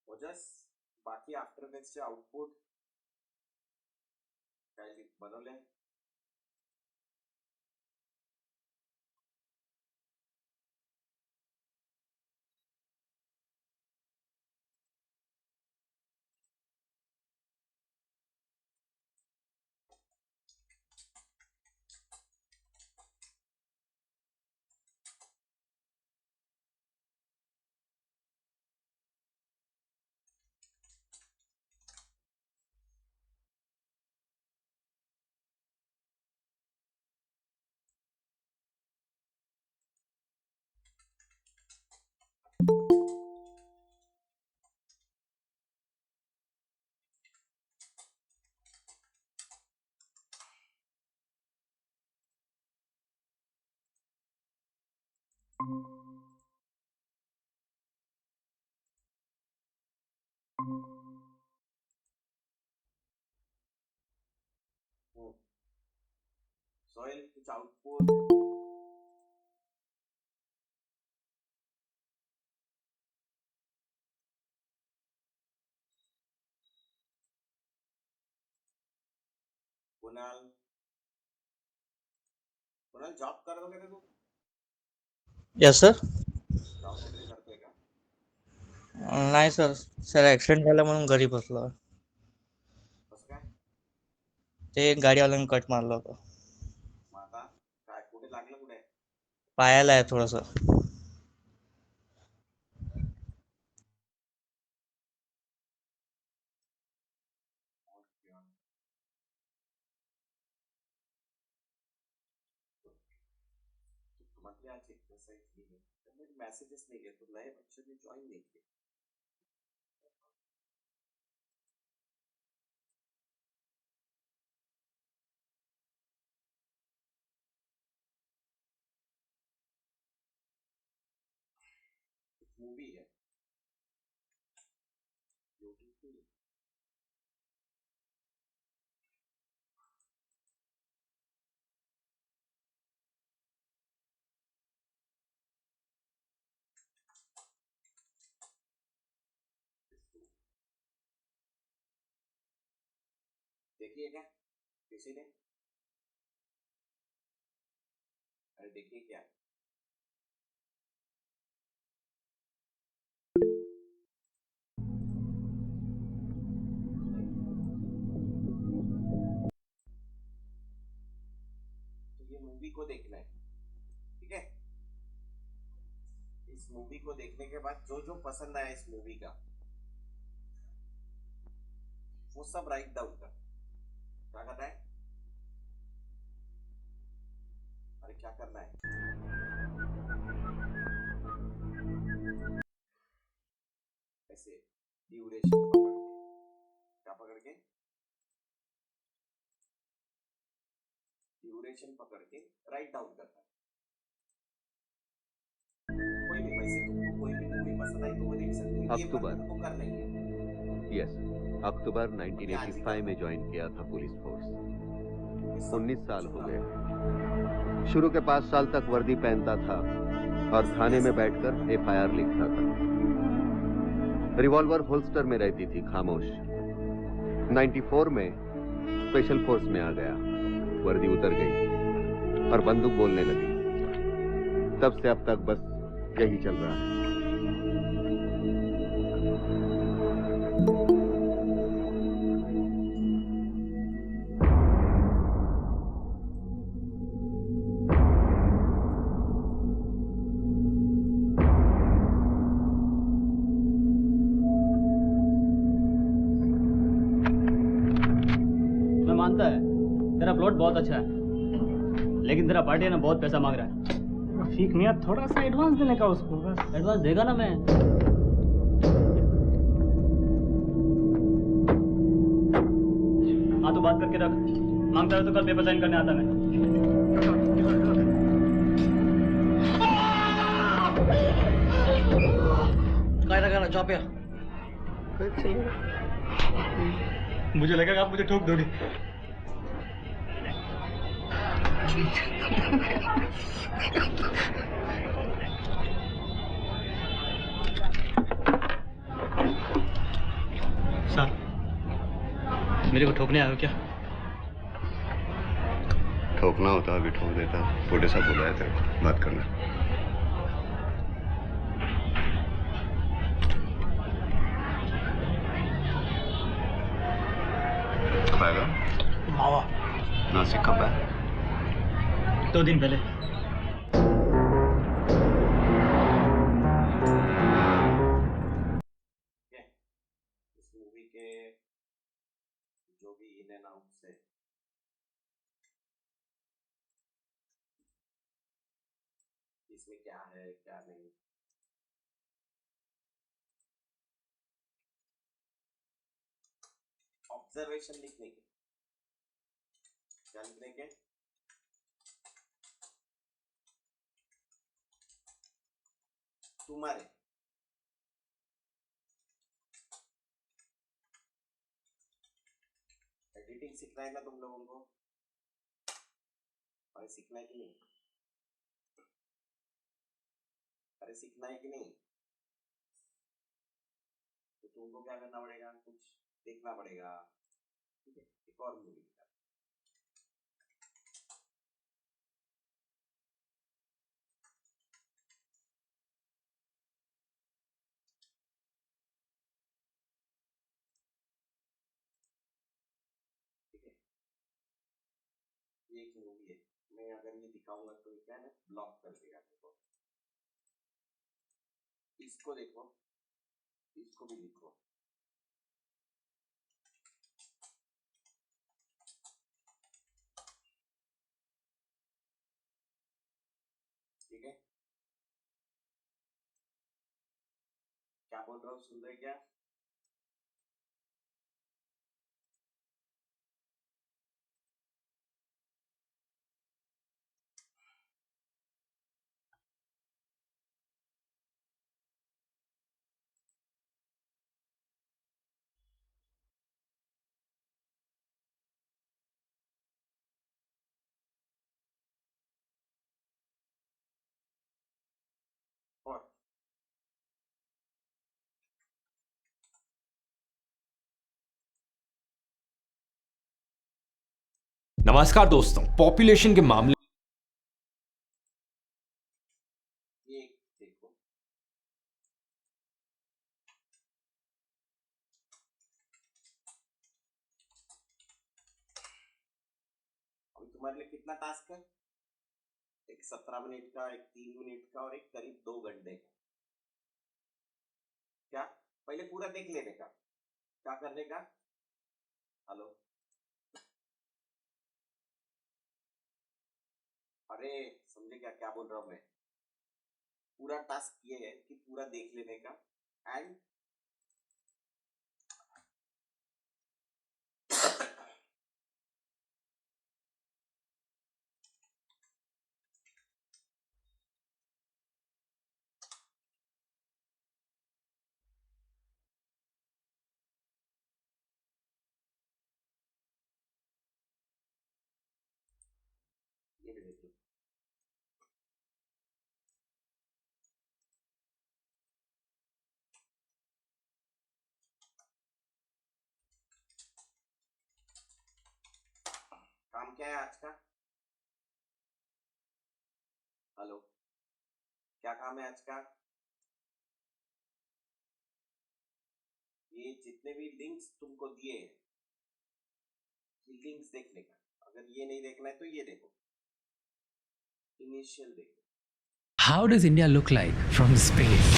ओजस बाकी after इफेक्ट्सचे output काय बनवले? सोहेल कुछ आउटपुट? कुणाल कुणाल जॉब करतो का तू? Yes sir. जॉब वगैरे करतोय का? नाही सर, सर ॲक्सिडेंट झाला म्हणून घरी बसलो. कसं काय? ते गाडीवाल्याने कट मारला होता. मग आता काय कुठे लागलं? कुठे? पायाला आहे थोडंसं. मतलब आज एक्सरसाइज नहीं है, मेरे मैसेजेस नहीं गए तो नए बच्चे ने ज्वाइन नहीं किए. मूवी है ब्यूटीफुल. देखिए क्या किसी ने? अरे देखिए क्या तो ये मूवी को देखना है, ठीक है? इस मूवी को देखने के बाद जो जो पसंद आया इस मूवी का वो सब राइट डाउन कर. क्या करना है? अरे क्या करना है? ऐसे ड्यूरेशन पकड़ के. क्या पकड़ के? ड्यूरेशन पकड़ के राइट डाउन करना है. कोई भी वैसे तुमको कोई भी मूवी पसंद आई तो वो देख सकते हो. ये पर अक्टूबर. तुमको करना ही है. यस, अक्टूबर 1985 में ज्वाइन किया था पुलिस फोर्स. 19 साल हो गए. शुरू के 5 साल तक वर्दी पहनता था और थाने में बैठकर एफआईआर लिखता था. रिवॉल्वर होल्स्टर में रहती थी खामोश. 94 में स्पेशल फोर्स में आ गया. वर्दी उतर गई और बंदूक बोलने लगी. तब से अब तक बस यही चल रहा है. मैं मानता है तेरा प्लॉट बहुत अच्छा है, लेकिन तेरा पार्टी है ना बहुत पैसा मांग रहा है. रफीक मियाँ थोड़ा सा एडवांस देने का उसको बस. एडवांस देगा ना मैं. हाँ तो बात करके रख. मांगता है तो कल पेपर साइन करने आता मैं. काय लगा जॉब या. मुझे लगेगा आप मुझे ठोक दोगे. मेरे को ठोकने आए हो क्या? ठोकना होता अभी ठोक देता। छोटे सा बुलाया तेरे को, बात करना। खाएगा? मावा। नासिक कब है? 2 दिन पहले। इस मूवी के जो भी इन एंड आउट्स है, इसमें क्या है क्या नहीं, ऑब्जर्वेशन लिखने के, क्या लिखने के, तुम्हारे एडिटिंग सीखना है ना तुम लोगों को, अरे सीखना है कि नहीं, अरे सीखना है कि नहीं, तो तुमको क्या करना पड़ेगा, कुछ देखना पड़ेगा। ठीक है, एक और मूवी एक मूवी है, मैं अगर ये दिखाऊंगा तो क्या है ना, ब्लॉक कर देगा। देखो इसको, देखो इसको भी लिखो। ठीक है, क्या बोल रहा हूँ, सुन रहे क्या? और नमस्कार दोस्तों, पॉपुलेशन के मामले ये देखो, अभी तुम्हारे लिए कितना टास्क है, एक 17 मिनट का, एक 3 मिनट का और एक करीब 2 घंटे का। क्या पहले पूरा देख लेने का, क्या करने का, हेलो, अरे समझे क्या क्या बोल रहा हूं मैं, पूरा टास्क ये है कि पूरा देख लेने का एंड ये भी देख लो। काम क्या है आज का, हेलो, क्या काम है आज का? ये जितने भी लिंक्स तुमको दिए हैं, लिंक्स देखने का, अगर ये नहीं देखना है तो ये देखो, इनिशियल देखो। How does India look like from space?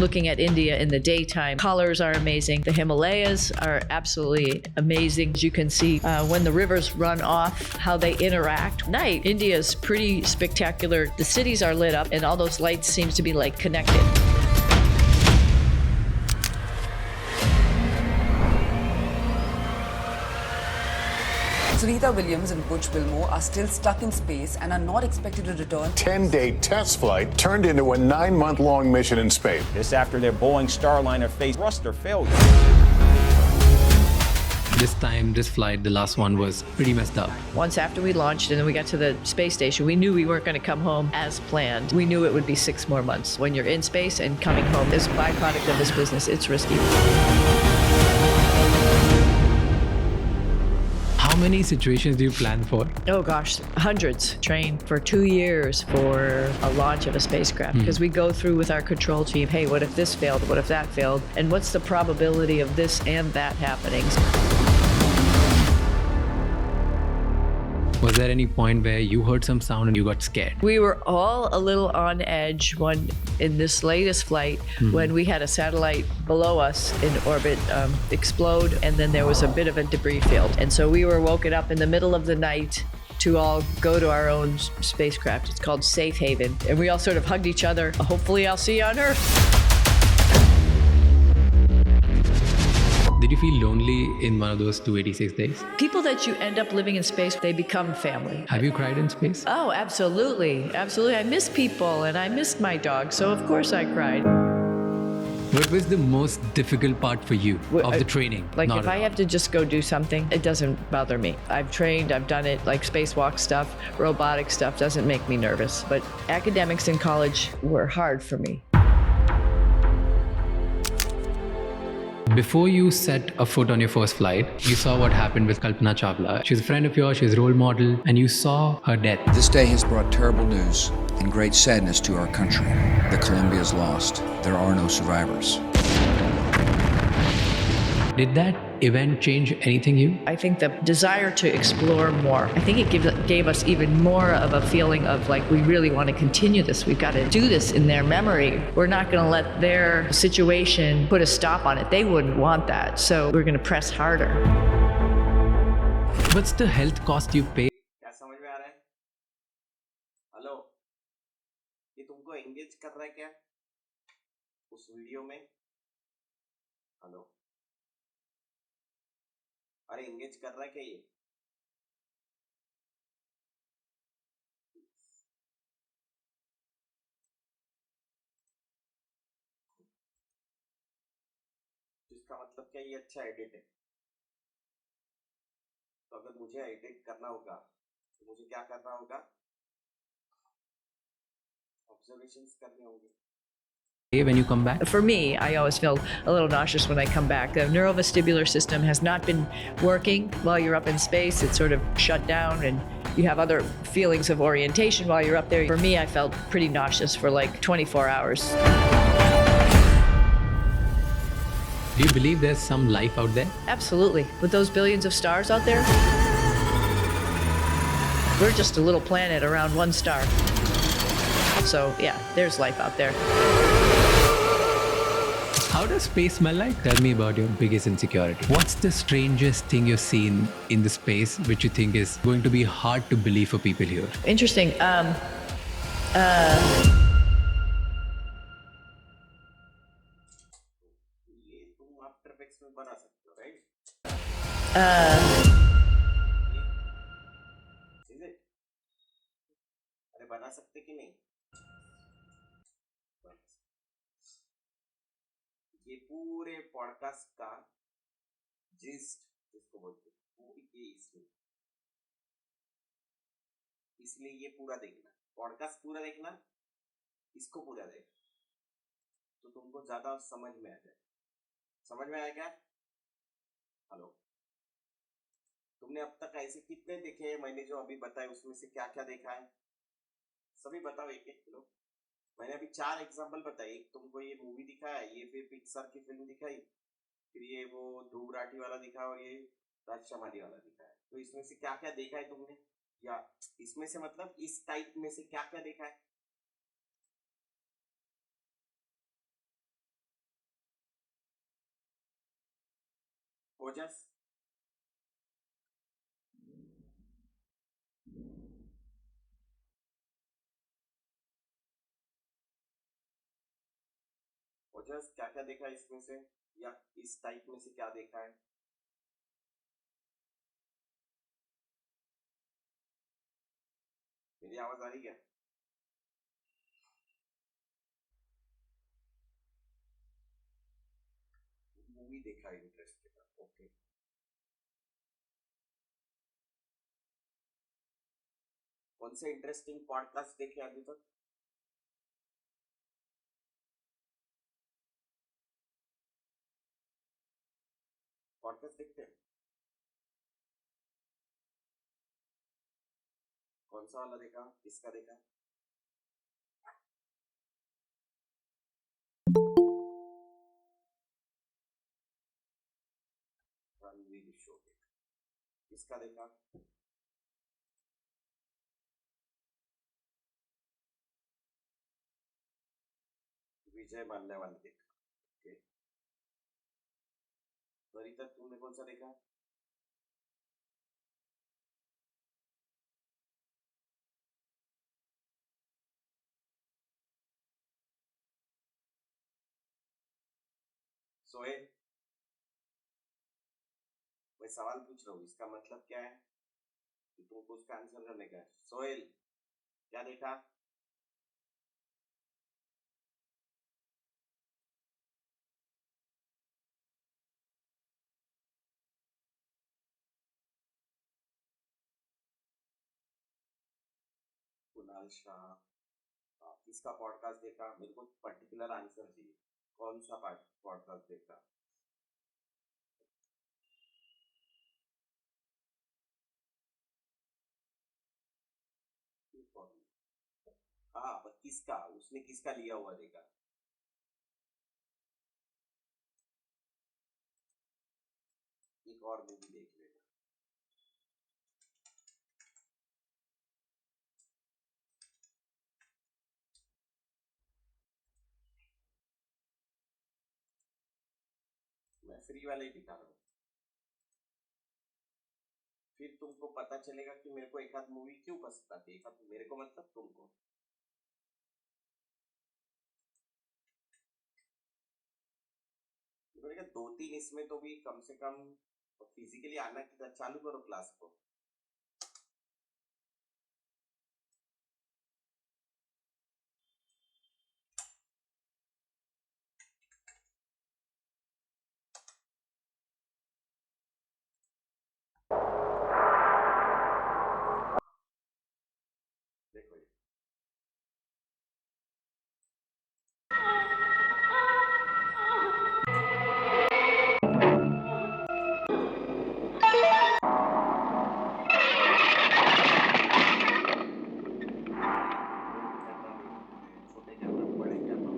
Looking at India in the daytime, colors are amazing. The Himalayas are absolutely amazing. As you can see, when the rivers run off, how they interact. Night, India is pretty spectacular. The cities are lit up and all those lights seems to be like connected. Sunita Williams and Butch Wilmore are still stuck in space and are not expected to return. 10-day test flight turned into a 9-month-long mission in space. This after their Boeing Starliner faced thruster failure. This time, this flight, the last one, was pretty messed up. Once after we launched and then we got to the space station, we knew we weren't going to come home as planned. We knew it would be 6 more months. When you're in space and coming home is a byproduct of this business. It's risky. How many situations do you plan for? Oh gosh, hundreds. Trained for 2 years for a launch of a spacecraft because we go through with our control team, hey, what if this failed? What if that failed? And what's the probability of this and that happening? Was there any point where you heard some sound and you got scared? We were all a little on edge when in this latest flight when we had a satellite below us in orbit explode, and then there was a bit of a debris field. And so we were woken up in the middle of the night to all go to our own spacecraft. It's called Safe Haven. And we all sort of hugged each other. Hopefully I'll see you on Earth. Did you feel lonely in one of those 286 days? People that you end up living in space, they become family. Have you cried in space? Oh, absolutely. Absolutely. I miss people and I missed my dog. So of course I cried. What was the most difficult part for you of the training? Like Not if at I all. have to just go do something, it doesn't bother me. I've trained, I've done it, like spacewalk stuff, robotic stuff doesn't make me nervous. But academics in college were hard for me. Before you set a foot on your first flight, you saw what happened with Kalpana Chawla. She's a friend of yours, she's a role model, and you saw her death. This day has brought terrible news and great sadness to our country. The Columbia is lost. There are no survivors. Did that event change anything you? I think the desire to explore more, I think it gave us even more of a feeling of like, we really want to continue this. We've got to do this in their memory. We're not going to let their situation put a stop on it. They wouldn't want that. So we're going to press harder. What's the health cost you pay? क्या समझ में आ रहा है? Hello, ये तुमको engage कर रहा है क्या उस वीडियो में? हेलो, अरे एंगेज कर रहा है क्या ये? इसका मतलब क्या ये अच्छा एडिट है? तो अगर मुझे एडिट करना होगा तो मुझे क्या करना होगा? ऑब्जर्वेशंस करने होंगे. When you come back? For me, I always feel a little nauseous when I come back. The neurovestibular system has not been working while you're up in space. It's sort of shut down and you have other feelings of orientation while you're up there. For me, I felt pretty nauseous for like 24 hours. Do you believe there's some life out there? Absolutely. With those billions of stars out there, we're just a little planet around one star. So yeah, there's life out there. How does space smell like? Tell me about your biggest insecurity. What's the strangest thing you've seen in the space which you think is going to be hard to believe for people here? Interesting. ये तुम after effects में बना सकते हो, right? Is it? अरे बना सकते कि नहीं? ये पूरे पॉडकास्ट का जिस्ट जिसको बोलते हैं वो ये इसमें, इसलिए ये पूरा देखना, पॉडकास्ट पूरा देखना, इसको पूरा देखना, तो तुमको ज्यादा समझ में आ जाए. समझ में आया क्या? हेलो, तुमने अब तक ऐसे कितने देखे हैं? मैंने जो अभी बताया उसमें से क्या क्या देखा है? सभी बताओ एक एक किलो. मैंने अभी 4 एग्जांपल बताए. एक तुमको ये मूवी दिखाया, ये फिर पिक्सर की फिल्म दिखाई, फिर ये वो ध्रुव राठी वाला दिखा और ये राजशमारी वाला दिखाया. तो इसमें से क्या क्या देखा है तुमने? या इसमें से मतलब इस टाइप में से क्या क्या देखा है? ओजस, ओजस क्या क्या देखा है इसमें से, या इस टाइप में से क्या देखा है? मेरी आवाज आ रही है? मूवी देखा है इंटरेस्टिंग. ओके, कौन से इंटरेस्टिंग पॉडकास्ट देखे अभी तक? पॉडकास्ट देखते हैं. कौन सा वाला देखा, किसका देखा? रणवीर शो देखा, किसका देखा? विजय माल्या वाला देखा। ओके, तो अभी तक तुमने कौन सा देखा? सोहेल, मैं सवाल पूछ रहा हूँ, इसका मतलब क्या है कि तुमको उसका आंसर करने का है। सोहेल, क्या देखा? कुणाल शाह, किसका पॉडकास्ट देखा? मेरे को पर्टिकुलर आंसर चाहिए, कौन सा पॉडकास्ट देखा? हाँ, पर किसका, उसने किसका लिया हुआ देखा? एक और मूवी देख लेना। मैं फ्री वाले ही दिखा रहा हूँ, फिर तुमको पता चलेगा कि मेरे को एक आध मूवी क्यों पसंद आती है। एक आध मेरे को मतलब तुमको। मैंने कहा 2-3 इसमें तो भी कम से कम फिजिकली आना की चालू करो क्लास को। देखो ये छोटे कैमरा बड़े कैमरा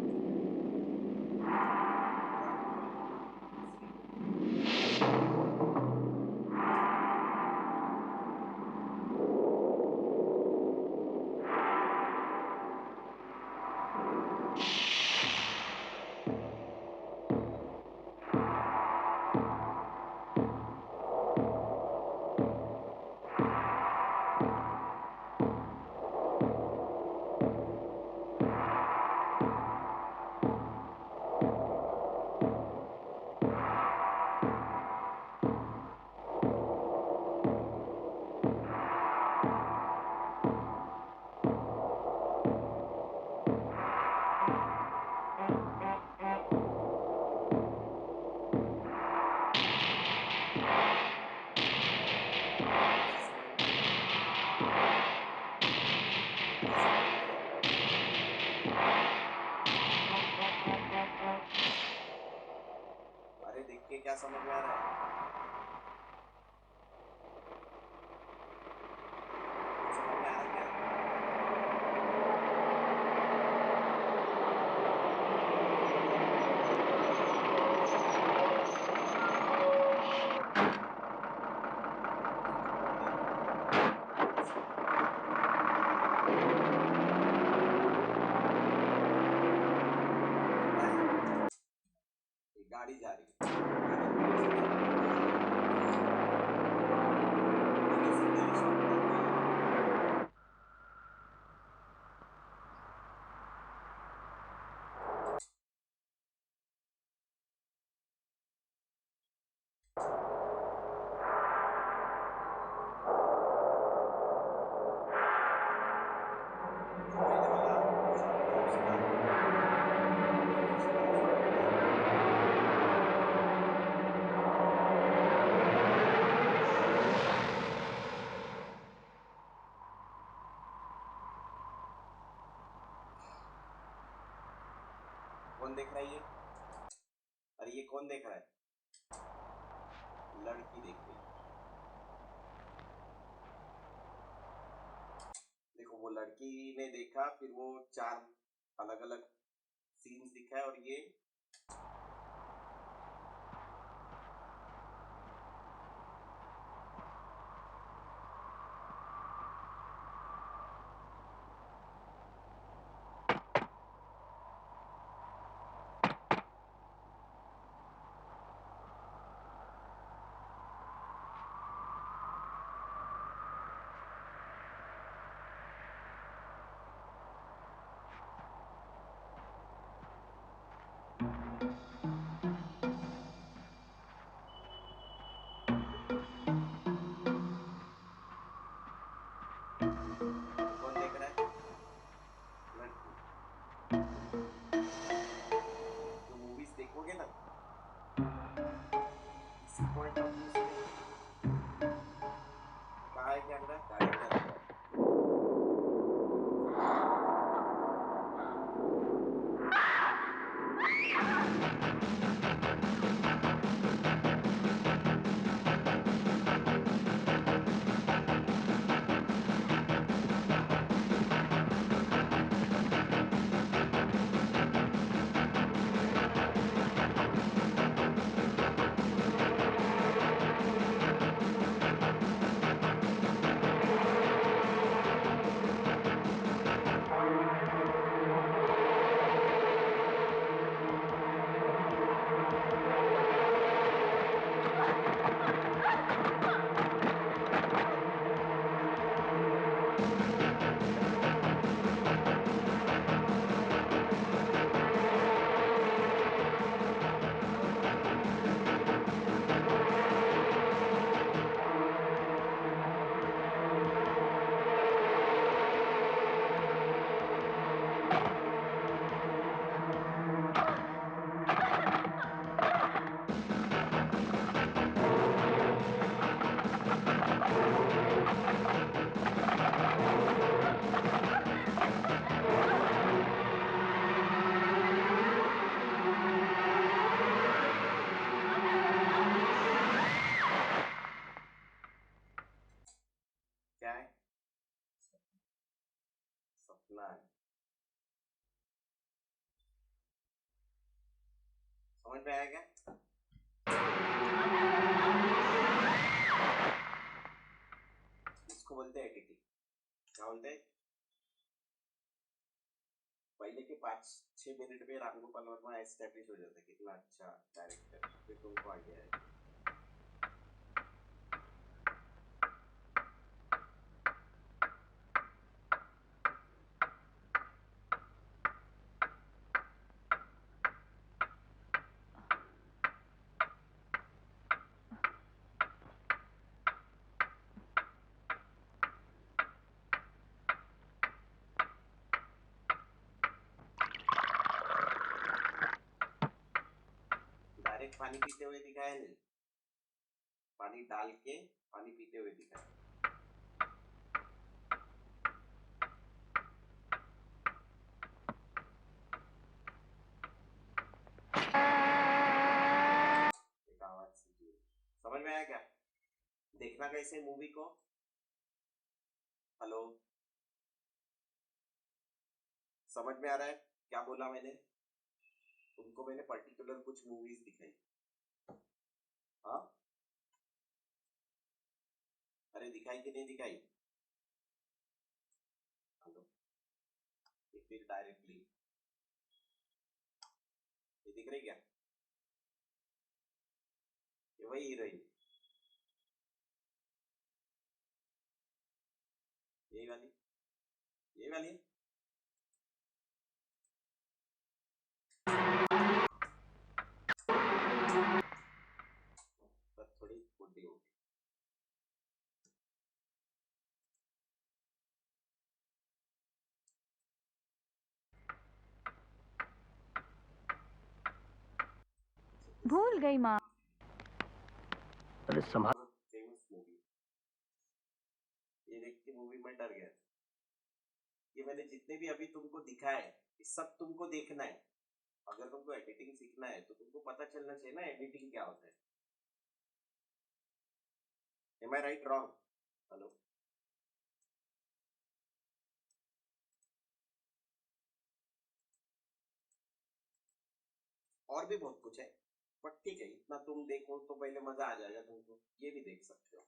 अरे देख के क्या समझ में आ रहा है? समझ में आ रहा क्या? एक गाड़ी जा रही है। कौन देख रहा है ये? अरे ये कौन देख रहा है? लड़की देख रही है। वो लड़की ने देखा, फिर वो 4 अलग अलग सीन्स दिखाए और ये कौन देख रहा है? लड़की। जो मूवीज देखोगे ना, इसी पॉइंट ऑफ व्यू से कहा है कैमरा गाड़ी के अंदर। क्या है? सपना है। समझ में आया क्या? इसको बोलते हैं एडिटिंग। क्या बोलते हैं? पहले के 5-6 मिनट में रामगोपाल वर्मा एस्टैब्लिश हो जाता है कितना अच्छा डायरेक्टर, फिर तुमको आइडिया है। डायरेक्ट पानी पीते हुए दिखाया नहीं, पानी डाल के पानी पीते हुए दिखाया। एक आवाज से समझ में आया क्या? देखना कैसे मूवी को? हेलो, समझ में आ रहा है क्या बोला मैंने? उनको मैंने पर्टिकुलर कुछ मूवीज दिखाई। हाँ, अरे दिखाई कि नहीं दिखाई? हेलो, फिर डायरेक्टली ये दिख रही क्या? ये वही हीरोइन, यही वाली, यही वाली है। पर थोड़ी बुड्ढी हो गई। भूल गई माँ। अरे संभाल। फेमस मूवी, ये देख के मूवी में डर गया। ये मैंने जितने भी अभी तुमको दिखाए, ये सब तुमको देखना है। अगर तुमको एडिटिंग सीखना है तो तुमको पता चलना चाहिए ना एडिटिंग क्या होता है। Am I right, wrong? Hello, और भी बहुत कुछ है, बट ठीक है, इतना तुम देखो तो पहले मजा आ जाएगा तुमको। ये भी देख सकते हो।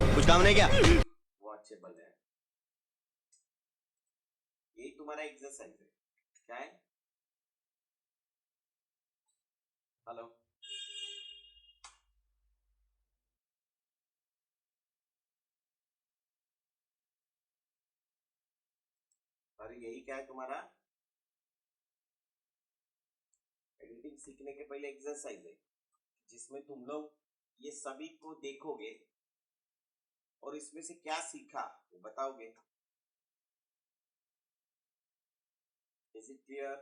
कुछ काम नहीं क्या? वॉचेबल है, यही तुम्हारा एक्सरसाइज है। क्या है? हेलो, अरे यही क्या है तुम्हारा एडिटिंग सीखने के पहले एक्सरसाइज है, जिसमें तुम लोग ये सभी को देखोगे और इसमें से क्या सीखा वो बताओगे। Is it clear?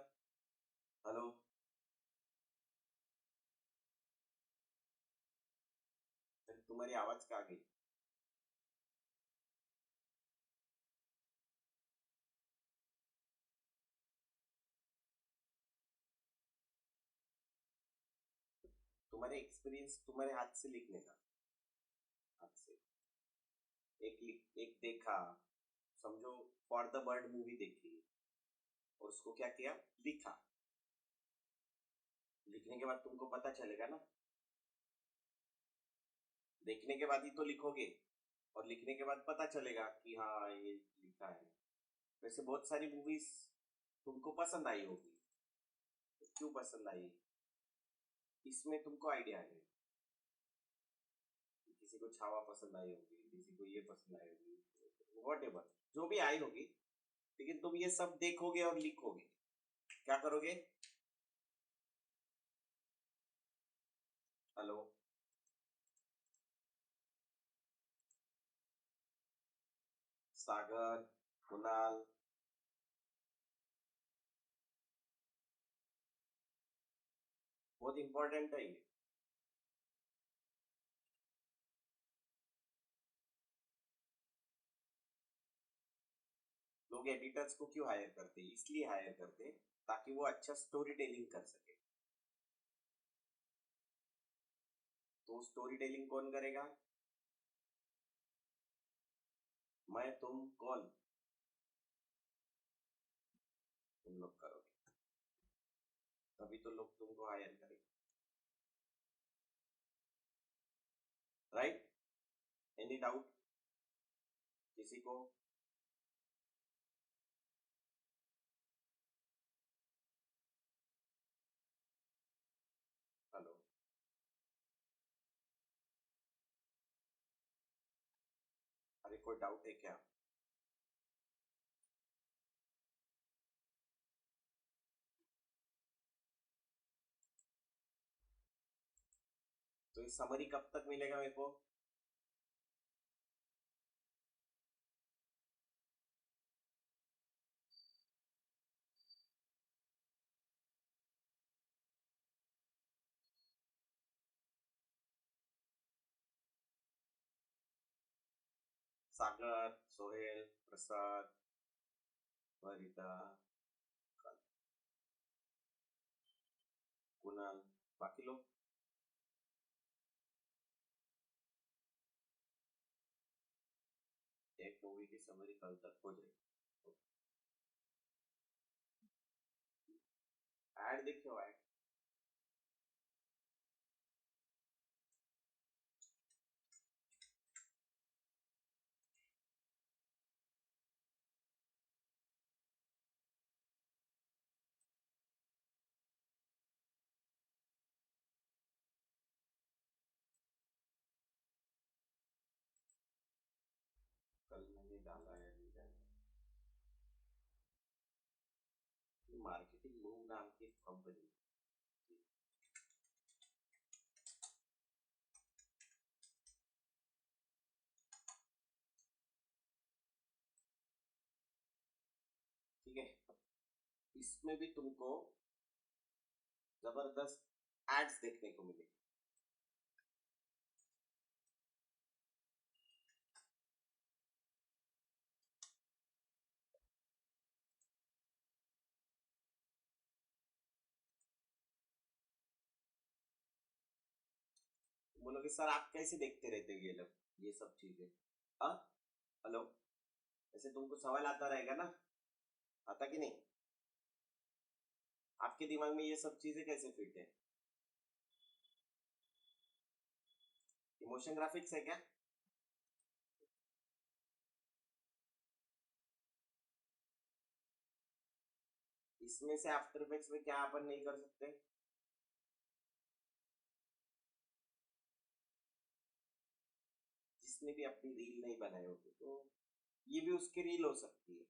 हेलो, तुम्हारी आवाज कहाँ गई? तुम्हारे एक्सपीरियंस तुम्हारे हाथ से लिखने का, हाथ से एक देखा, समझो फॉर द बर्ड मूवी देखी और उसको क्या किया, लिखा। लिखने के बाद तुमको पता चलेगा ना, देखने के बाद ही तो लिखोगे और लिखने के बाद पता चलेगा कि हाँ ये लिखा है। वैसे बहुत सारी मूवीज तुमको पसंद आई होगी, तो क्यों पसंद आई इसमें तुमको आइडिया है। किसी को छावा पसंद आई होगी, किसी को ये पसंद आई होगी, व्हाटएवर जो भी आई होगी, लेकिन तुम ये सब देखोगे और लिखोगे। क्या करोगे? हेलो, सागर, कुणाल, बहुत इंपॉर्टेंट है ये। लोग एडिटर्स को क्यों हायर करते हैं? इसलिए हायर करते हैं ताकि वो अच्छा स्टोरी टेलिंग कर सके। तो स्टोरी टेलिंग कौन करेगा? मैं, तुम, कौन? तुम लोग करोगे, तभी तो लोग तुमको हायर करेंगे, राइट? एनी डाउट किसी को? हेलो, अरे कोई डाउट है क्या? तो ये समरी कब तक मिलेगा मेरे को? सागर, सोहेल, प्रसाद, वरिता, कुणाल, बाकी लोग? एक मूवी की समरी कल तक हो जाएगी। ऐड देखियो, ऐड। कल मैंने डाला है, नहीं डाला? मार्केटिंग मूव नाम की कंपनी, ठीक है? इसमें भी तुमको जबरदस्त एड्स देखने को मिलेगी। बोलोगे सर आप कैसे देखते रहते हो ये लोग ये सब चीजें? हाँ, हेलो, ऐसे तुमको सवाल आता रहेगा ना आता कि नहीं? आपके दिमाग में ये सब चीजें कैसे फिट है? इमोशन ग्राफिक्स है क्या? इसमें से आफ्टर इफेक्ट्स में क्या अपन नहीं कर सकते? जिसने भी अपनी रील नहीं बनाई होती तो ये भी उसकी रील हो सकती है।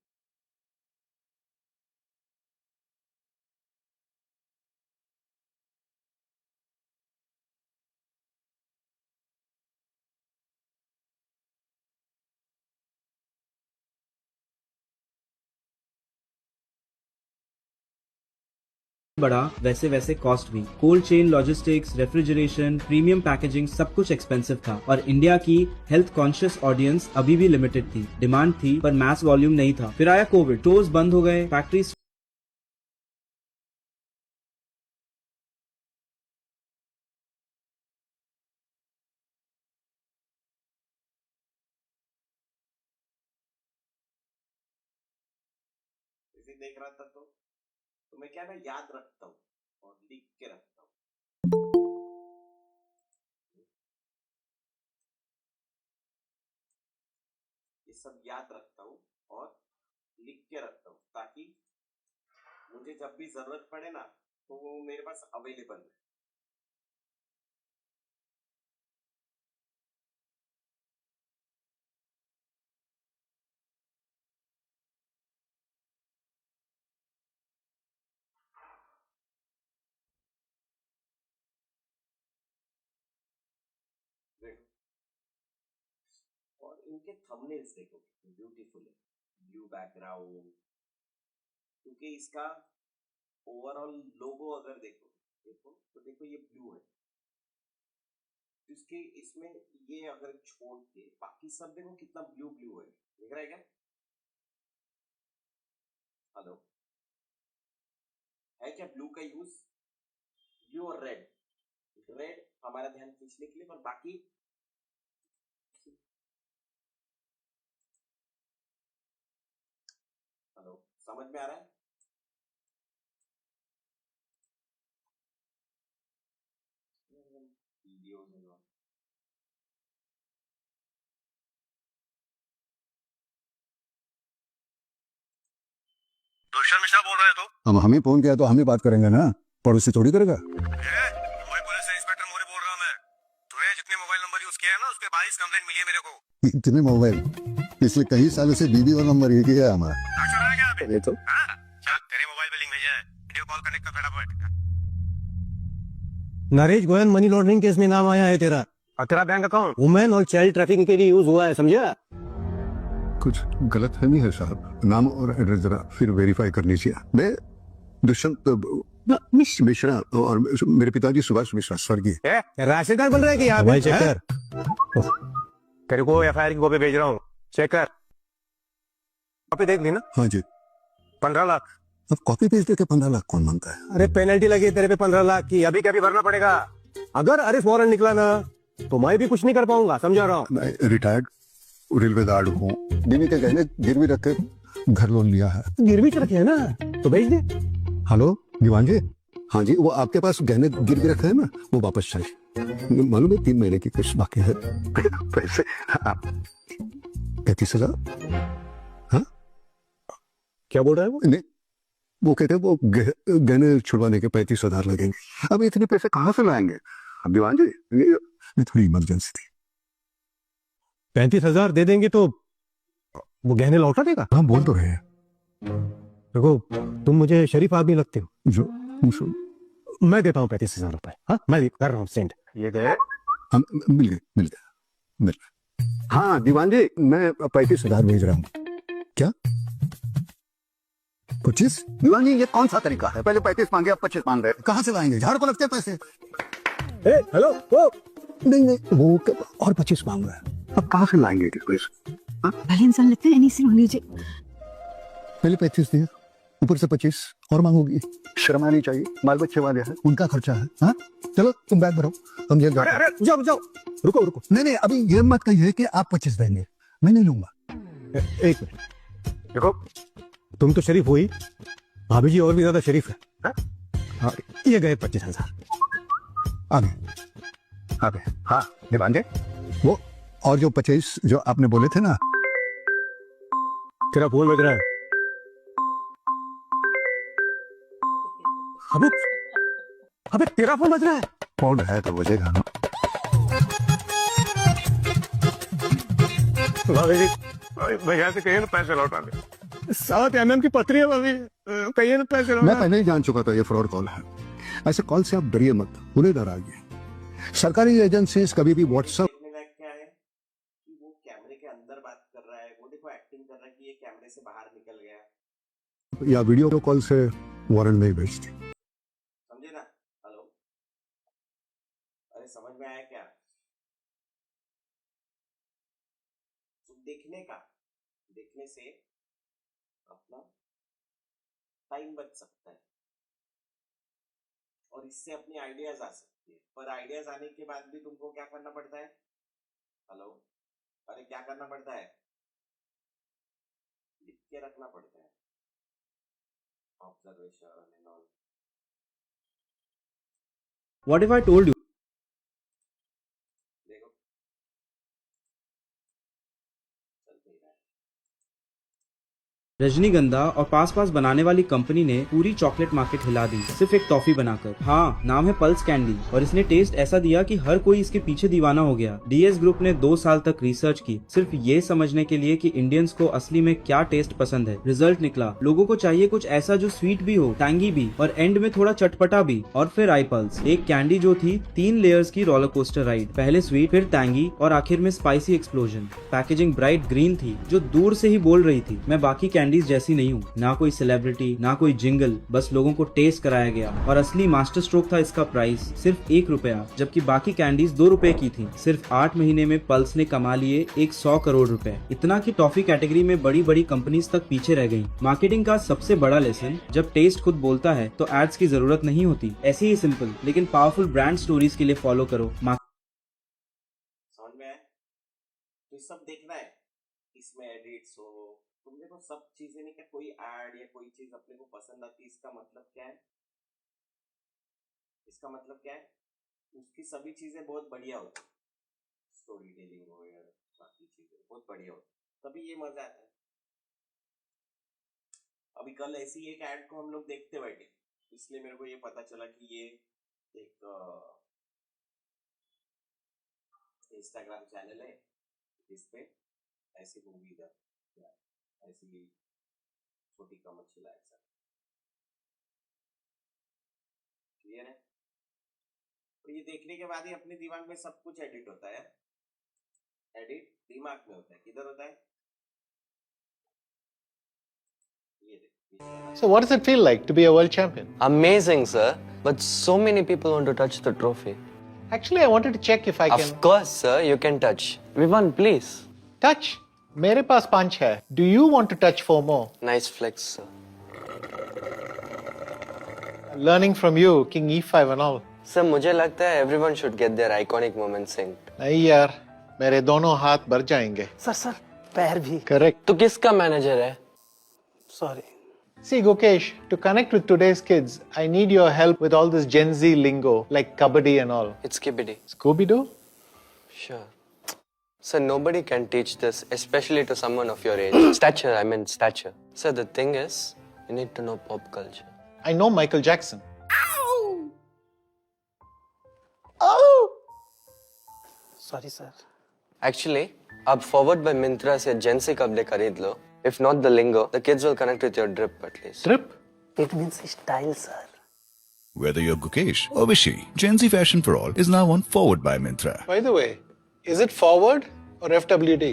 बढ़ा वैसे वैसे कॉस्ट भी। Cold chain, logistics, refrigeration, premium packaging सब कुछ एक्सपेंसिव था और इंडिया की हेल्थ कॉन्शियस ऑडियंस अभी भी लिमिटेड थी। डिमांड थी पर मैस वॉल्यूम नहीं था। फिर आया कोविड, स्टोर्स बंद हो गए, फैक्ट्रीज इसे देख रहा था तो मैं क्या ना याद रखता हूँ और लिख के रखता हूँ। ये सब याद रखता हूँ और लिख के रखता हूँ ताकि मुझे जब भी जरूरत पड़े ना तो वो मेरे पास अवेलेबल है। और इनके थंबनेल्स देखो ब्यूटीफुल है, ब्लू बैकग्राउंड। क्योंकि इसका ओवरऑल लोगो अगर देखो तो देखो ये ब्लू है, इसके इसमें ये अगर छोड़ के बाकी सब देखो कितना ब्लू ब्लू है, दिख रहा है क्या? हेलो, है क्या ब्लू का यूज? ब्लू और रेड, रेड हमारा ध्यान खींचने के लिए, पर बाकी हेलो, समझ में आ रहा है? दुष्यंत मिश्रा बोल रहे हो? अब हमें फोन किया तो हम ही बात करेंगे ना, पड़ोसी थोड़ी करेगा। पुलिस इंस्पेक्टर मोरे बोल रहा हूं मैं। तूने जितने मोबाइल नंबर यूज किया है ना, उस पे 22 कंप्लेंट मिली है मेरे को। इतने मोबाइल? पिछले कई सालों से बीबी और नंबर एक ही है हमारा। ये तो तेरे मोबाइल पे लिंक भेजा है, वीडियो कॉल कनेक्ट कर फटाफट। Naresh Goyan money laundering case में नाम आया है तेरा, और तेरा बैंक अकाउंट वुमेन और चाइल्ड ट्रैफिकिंग के लिए यूज हुआ है, समझा? कुछ गलत है नहीं है साहब, नाम और एड्रेस जरा फिर वेरीफाई करनी चाहिए। मैं दुष्यंत मिश्रा और मेरे पिताजी सुभाष मिश्रा स्वर्गीय। राशन कार्ड बन रहा है कि यहाँ पे? चेक कर, तेरे को एफआईआर की कॉपी भेज रहा हूँ, चेक कर। कॉपी देख ली ना? हाँ जी। 15 लाख। अब कॉपी भेज देते 15 लाख कौन मानता है? अरे पेनल्टी लगी तेरे पे 15 लाख की, अभी क्या भी भरना पड़ेगा। अगर अरेस्ट वारंट निकला ना तो मैं भी कुछ नहीं कर पाऊंगा, समझा रहा हूँ। मैं रिटायर्ड रेलवे गार्ड हूँ, बीवी के गहने गिरवी रखे घर लोन लिया है। गिरवी रखे है ना तो भेज दे। हेलो दीवान जी, हाँ जी, वो आपके पास गहने गिरवी रखे है ना, वो वापस चाहिए। मालूम है 3 महीने की किस्त बाकी है। पैसे 35,000। हाँ क्या बोल रहा है वो? नहीं, वो कहते हैं वो गहने छुड़वाने के 35,000 लगेंगे। अब इतने पैसे कहाँ से लाएंगे? अब दीवान जी ये थोड़ी इमरजेंसी थी। 35,000 दे देंगे तो वो गहने लौटा देगा? हाँ बोल तो रहे हैं। देखो तुम मुझे शरीफ आदमी लगते हो। जो मैं देता हूँ 35,000 रुपए। हाँ मैं कर रहा हूँ सेंड। ये गए, हम मिल गए। हाँ दीवान जी, मैं 35,000 भेज रहा हूँ। क्या 25? दीवान जी ये कौन सा तरीका है? पहले 35 मांगे, अब 25 मांग रहे। कहाँ से लाएंगे? झाड़ को लगते हैं पैसे। हेलो वो नहीं वो और 25 मांग रहा है, अब कहाँ से लाएंगे पैसे? पहले इंसान लगते हैं इन्हीं से मांग लीजिए। पहले 35 दिए, ऊपर से 25 और मांगोगी? शर्म आनी चाहिए, बाल बच्चे वाले हैं, उनका खर्चा है। हाँ चलो तुम बैग भरो, हम जेल जाते हैं। जाओ रुको। नहीं अभी ये मत कहिए कि आप 25 देंगे, मैं नहीं लूंगा। एक मिनट देखो, तुम तो शरीफ हुई, भाभी जी और भी ज्यादा शरीफ है। हाँ, ये गए 25,000। आ गए। हाँ निभांजे, वो और जो 25 जो आपने बोले थे ना। तेरा फोन बज रहा है। अबे तेरा फोन बज रहा है। फोन है तो बजेगा ना। भाभी जी, भैया से कहिए ना पैसे लौटा दे। 7 mm की पथरी है भाभी, कहिए ना पैसे लौटा। मैं पहले ही जान चुका था ये फ्रॉड कॉल है। ऐसे कॉल से आप डरिए मत, उन्हें डरा गए। सरकारी एजेंसीज कभी भी व्हाट्सएप क्या है कि वो कैमरे के अंदर बात कर रहा है, वो देखो एक्टिंग कर रहा है कि ये कैमरे से बाहर निकल गया, या वीडियो कॉल से वारंट नहीं भेजती। समझे ना? हेलो, अरे समझ में आया क्या? देखने से अपना टाइम बच सकता है और इससे अपनी आइडियाज आ सकती है। पर आइडियाज आने के बाद भी तुमको क्या करना पड़ता है? हेलो, अरे क्या करना पड़ता है? लिख के रखना पड़ता है, observation and all. What if I told you? देखो रजनीगंधा और पास बनाने वाली कंपनी ने पूरी चॉकलेट मार्केट हिला दी सिर्फ एक टॉफी बनाकर। हाँ, नाम है पल्स कैंडी और इसने टेस्ट ऐसा दिया कि हर कोई इसके पीछे दीवाना हो गया। डीएस ग्रुप ने 2 साल तक रिसर्च की सिर्फ ये समझने के लिए कि इंडियंस को असली में क्या टेस्ट पसंद है। रिजल्ट निकला, लोगों को चाहिए कुछ ऐसा जो स्वीट भी हो, टैंगी भी और एंड में थोड़ा चटपटा भी। और फिर आई पल्स, एक कैंडी जो थी 3 लेयर्स की रोलर कोस्टर राइड। पहले स्वीट, फिर टैंगी और आखिर में spicy explosion. Packaging bright green थी जो दूर से ही बोल रही थी, मैं बाकी कैंडीज जैसी नहीं हूँ। ना कोई सेलिब्रिटी, ना कोई जिंगल, बस लोगों को टेस्ट कराया गया। और असली मास्टर स्ट्रोक था इसका प्राइस सिर्फ 1 रुपया, जबकि बाकी कैंडीज 2 रुपए की थी। सिर्फ 8 महीने में पल्स ने कमा लिए 100 करोड़ रुपए। इतना कि टॉफी कैटेगरी में बड़ी बड़ी कंपनीज तक पीछे रह गयी। मार्केटिंग का सबसे बड़ा लेसन, जब टेस्ट खुद बोलता है तो एड्स की जरूरत नहीं होती। ऐसे ही सिंपल लेकिन पावरफुल ब्रांड स्टोरीज के लिए फॉलो करो। समझ में आया? तो सब देखना है, इसमें एडिट्स हो, तुम देखो सब चीजें नहीं, क्या कोई ऐड या कोई चीज अपने को पसंद आती है, इसका मतलब क्या है? इसका मतलब क्या है? उसकी सभी चीजें बहुत बढ़िया होती, स्टोरी टेलिंग हो या बाकी चीजें बहुत बढ़िया होती, तभी ये मजा आता है। अभी कल ऐसी एक ऐड को हम लोग देखते बैठे, इसलिए मेरे को ये पता चला कि ये एक इंस्टाग्राम चैनल है जिसपे ऐसी मूवी का ऐसी छोटी कमर्शियल एड्स है। क्लियर है? तो ये देखने के बाद ही अपने दिमाग में सब कुछ एडिट होता है। एडिट दिमाग में होता है, किधर होता है? ये देख। So what does it feel like to be a world champion? Amazing, sir. But so many people want to touch the trophy. Actually, I wanted to check if I can... Of course, sir. You can touch. Vivan, please. Touch? मेरे पास 5 है. Do you want to touch 4 more? Nice flex, sir. Learning from you, King E5 and all. Sir, मुझे लगता है everyone should get their iconic moments synced. नहीं यार, मेरे दोनों हाथ भर जाएंगे. सर पैर भी. Correct. तो किसका मैनेजर है? Sorry. See, Gokesh, to connect with today's kids, I need your help with all this Gen Z lingo, like kabaddi and all. It's Skibidi. Scooby-Doo? Sure. Sir, nobody can teach this, especially to someone of your age. Stature, I mean stature. Sir, the thing is, you need to know pop culture. I know Michael Jackson. Ow! Oh! Sorry, sir. Actually, आप forward by Myntra से Gen Z कपड़े खरीद लो. If not the lingo, the kids will connect with your drip at least. Drip? It means style, sir. Whether you're Gukesh or Vishy, Gen Z Fashion for All is now on Forward by Myntra. By the way, is it forward or FWD?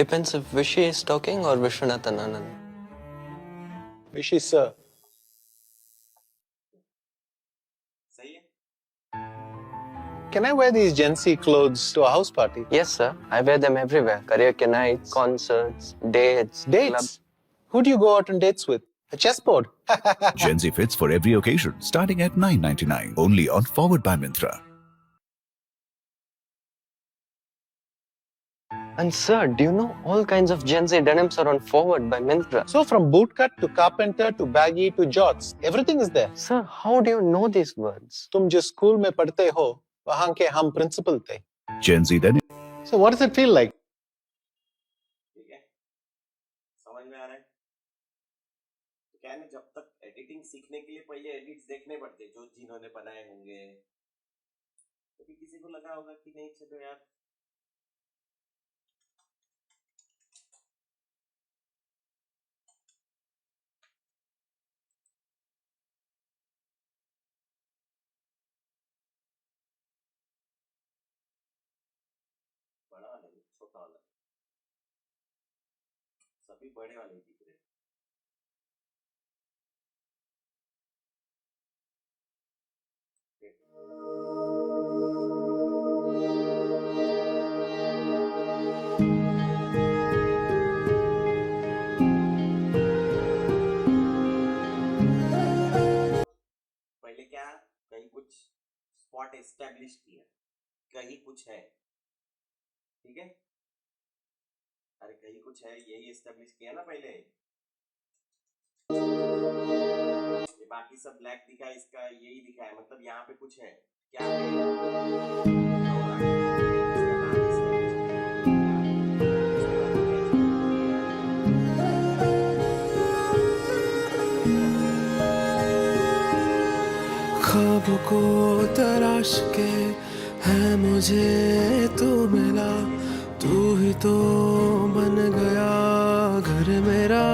Depends if Vishy is talking or Vishwanathan Anand. Vishy, sir. Can I wear these Gen Z clothes to a house party? Yes, sir. I wear them everywhere. Karaoke nights, concerts, dates. Dates? Club. Who do you go out on dates with? A chessboard? Gen Z fits for every occasion, starting at $9.99. Only on Forward by Myntra. And sir, do you know all kinds of Gen Z denims are on forward by Myntra? So from bootcut to carpenter to baggy to jorts, everything is there. Sir, how do you know these words? तुम जिस school में पढ़ते हो, वहाँ के हम principal थे. Gen Z denim. So what does it feel like? ठीक है, समझ में आ रहा है? तो क्या है ना, जब तक एडिटिंग सीखने के लिए पहले एडिट्स देखने पड़ते जो जिन्होंने बनाए होंगे, तो फिर किसी को लगा होगा कि नहीं चलो यार बड़ा वाला नहीं, छोटा वाला, सभी बड़े वाले ही दिख रहे हैं. पहले क्या, कहीं कुछ स्पॉट एस्टेब्लिश किया, कहीं कुछ है, ठीक है, अरे कहीं कुछ है, यही एस्टेब्लिश किया ना पहले. ये बाकी सब ब्लैक दिखा है, इसका यही दिखा है, मतलब यहाँ पे कुछ है. क्या है? ख्वाबों को तराश के है मुझे तू मिला, तू ही तो बन गया घर मेरा.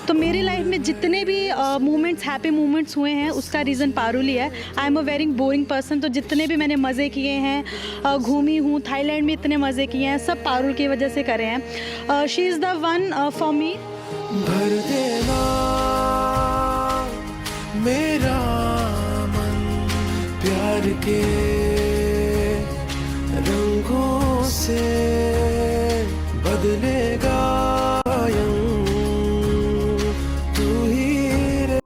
तो मेरी लाइफ में जितने भी मोमेंट्स हैप्पी मोमेंट्स हुए हैं उसका रीज़न पारुल ही है. I am a very boring person. तो जितने भी मैंने मज़े किए हैं, घूमी हूँ, थाईलैंड में इतने मज़े किए हैं, सब पारुल की वजह से करे हैं. She is the one for me. भर देना मेरा मन प्यार के रंगों से, बदलेगा तू ही रे.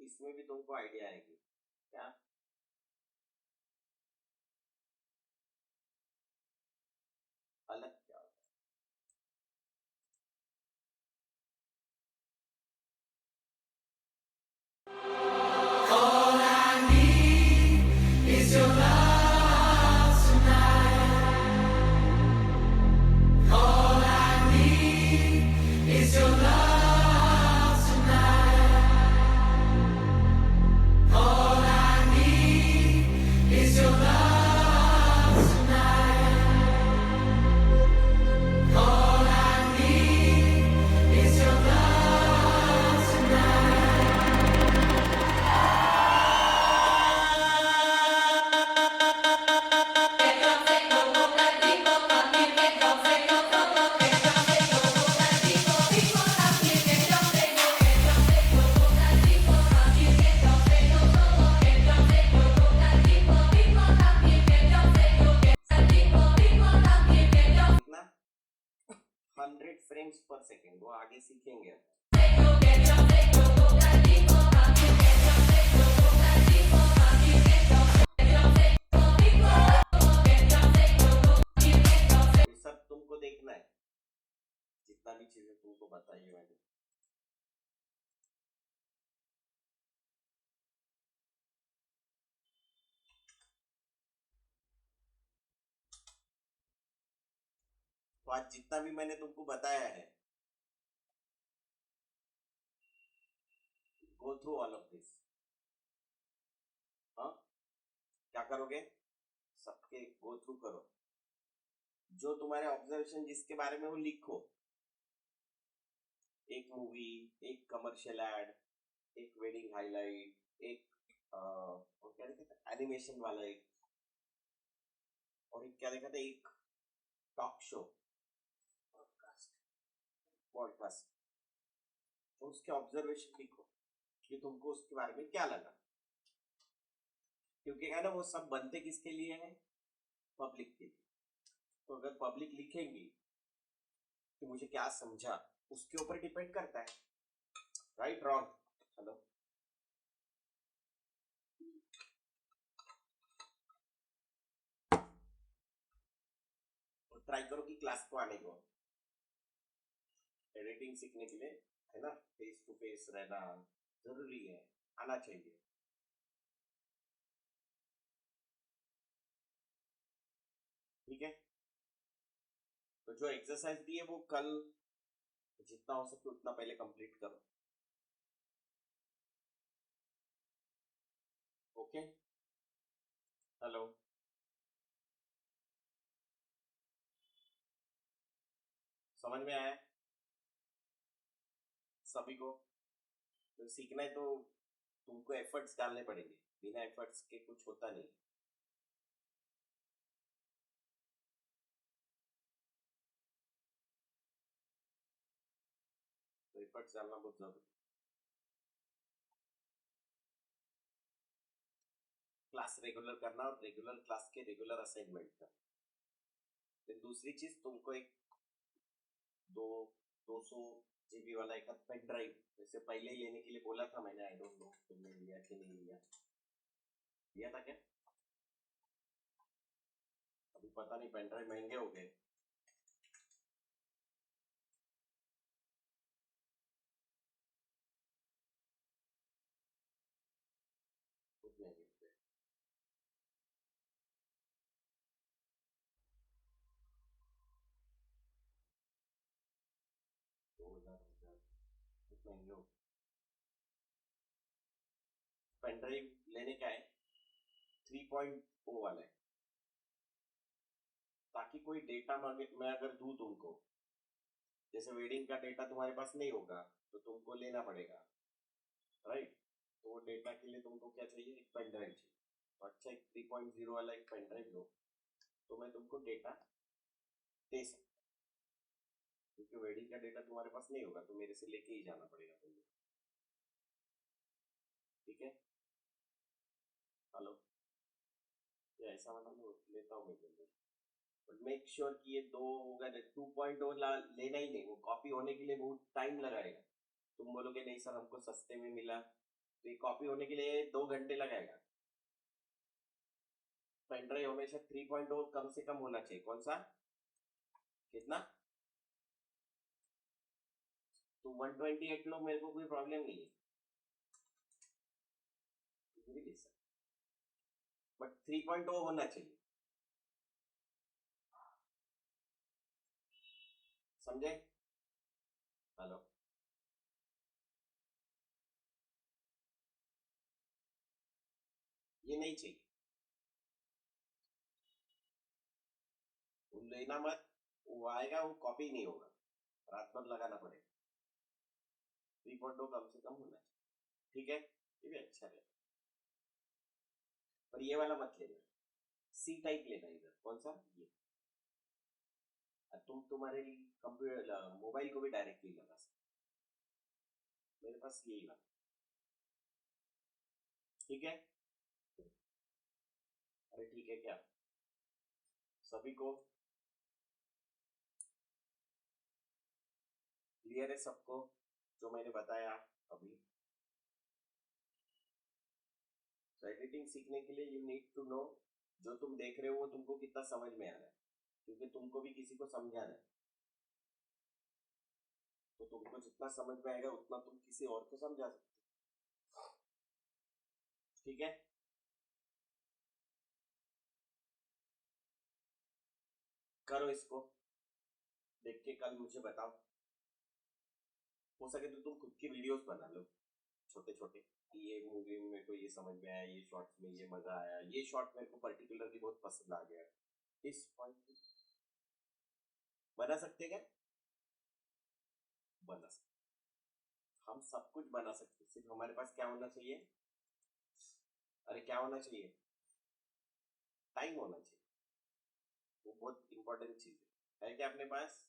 इसमें भी तुमको आइडिया आएगी क्या. अलग क्या होता है? All I need is your love tonight. All I need is your love tonight. All I need is your love tonight. All I need is your love tonight. कितना 100 फ्रेम्स पर सेकेंड, वो आगे सीखेंगे. ये सब तुमको देखना है, जितना भी चीजें तुमको बताई है मैंने. तो आज जितना भी मैंने तुमको बताया है, go through all of this. हाँ, क्या करोगे? सबके go through करो, जो तुम्हारे ऑब्जर्वेशन जिसके बारे में वो लिखो. एक मूवी, एक कमर्शियल एड, एक वेडिंग हाईलाइट, एक और क्या देखा था, एनिमेशन वाला एक, और एक क्या देखा था, एक टॉक शो. पॉडकास्ट, तो उसके ऑब्जर्वेशन लिखो कि तुमको उसके बारे में क्या लगा, क्योंकि है ना वो सब बनते किसके लिए हैं, पब्लिक के लिए। तो अगर पब्लिक लिखेंगी कि मुझे क्या समझा, उसके ऊपर डिपेंड करता है, राइट रॉन्ग। हेलो, ट्राई करो कि क्लास को आने को, एडिटिंग सीखने के लिए है ना, फेस टू फेस रहना जरूरी है, आना चाहिए। ठीक है, तो जो एक्सरसाइज दी है वो कल जितना हो सके उतना पहले कंप्लीट करो। ओके, हेलो, समझ में आया सभी को? तो सीखना है तो तुमको एफर्ट्स डालने पड़ेंगे, बिना एफर्ट्स के कुछ होता नहीं। तो एफर्ट्स डालना बहुत जरूरी। क्लास रेगुलर करना और रेगुलर क्लास के रेगुलर असाइनमेंट करना। फिर दूसरी चीज, तुमको एक 200 GB वाला एक पेन ड्राइव जैसे पहले ही लेने के लिए बोला था मैंने, आई डोंट नो तुमने लिया कि नहीं लिया, लिया था क्या? अभी पता नहीं, पेन ड्राइव महंगे हो गए। बहुत महंगे हो गए। बहुत महंगे हो। पेन ड्राइव लेने का है 3.0 वाला है, ताकि कोई डेटा मैं अगर दूं तुमको, जैसे वेडिंग का डेटा तुम्हारे पास नहीं होगा तो तुमको लेना पड़ेगा, राइट? तो वो डेटा के लिए तुमको क्या चाहिए, एक पेन ड्राइव चाहिए। तो अच्छा एक 3.0 वाला एक पेन ड्राइव लो, तो मैं तुमको डेटा दे सकता हूँ, क्योंकि वेडिंग का डेटा तुम्हारे पास नहीं होगा तो मेरे से लेके ही जाना पड़ेगा तुमको। ठीक है, हेलो, ये ऐसा वाला लो, लेता हूँ मैं जल्दी, बट मेक श्योर कि ये 2 होगा। 2.0 लेना ही नहीं, वो कॉपी होने के लिए बहुत टाइम लगाएगा। तुम बोलोगे नहीं सर हमको सस्ते में मिला, तो ये कॉपी होने के लिए 2 घंटे लगाएगा। पेन ड्राइव हमेशा 3.0 कम से कम होना चाहिए। कौन सा, कितना? तो 128 लो, मेरे को कोई प्रॉब्लम नहीं है, बट 3.0 होना चाहिए, समझे? हेलो, ये नहीं चाहिए, वो लेना मत, वो आएगा वो कॉपी नहीं होगा, रात भर लगाना पड़ेगा। 3.0 कम से कम होना चाहिए, ठीक है? ये भी अच्छा है, पर ये वाला मत लेना, सी टाइप लेना इधर। कौन सा, ये। तुम तुम्हारे कंप्यूटर मोबाइल को भी डायरेक्टली लगा सकते, मेरे पास यही वाला, ठीक है? अरे ठीक है क्या सभी को क्लियर है सबको जो मैंने बताया अभी? तो एडिटिंग सीखने के लिए यू नीड टू नो, जो तुम देख रहे हो वो तुमको कितना समझ में आ रहा है, क्योंकि तुमको भी किसी को समझाना है। तो तुमको जितना समझ में आएगा उतना तुम किसी और को समझा सकते हो, ठीक है? करो इसको, देख के कल मुझे बताओ। हो सके तो तुम खुद की वीडियोस बना लो छोटे छोटे, ये मूवी में मेरे को ये समझ में आया, ये शॉट्स में ये मजा आया, ये शॉट मेरे को पर्टिकुलरली बहुत पसंद आ गया, इस पॉइंट बना सकते क्या? बना सकते, हम सब कुछ बना सकते, सिर्फ हमारे पास क्या होना चाहिए? अरे क्या होना चाहिए? टाइम होना चाहिए, वो बहुत इंपॉर्टेंट चीज है क्या अपने पास?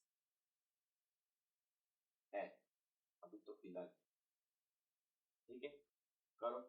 तिलक, ठीक है, करो।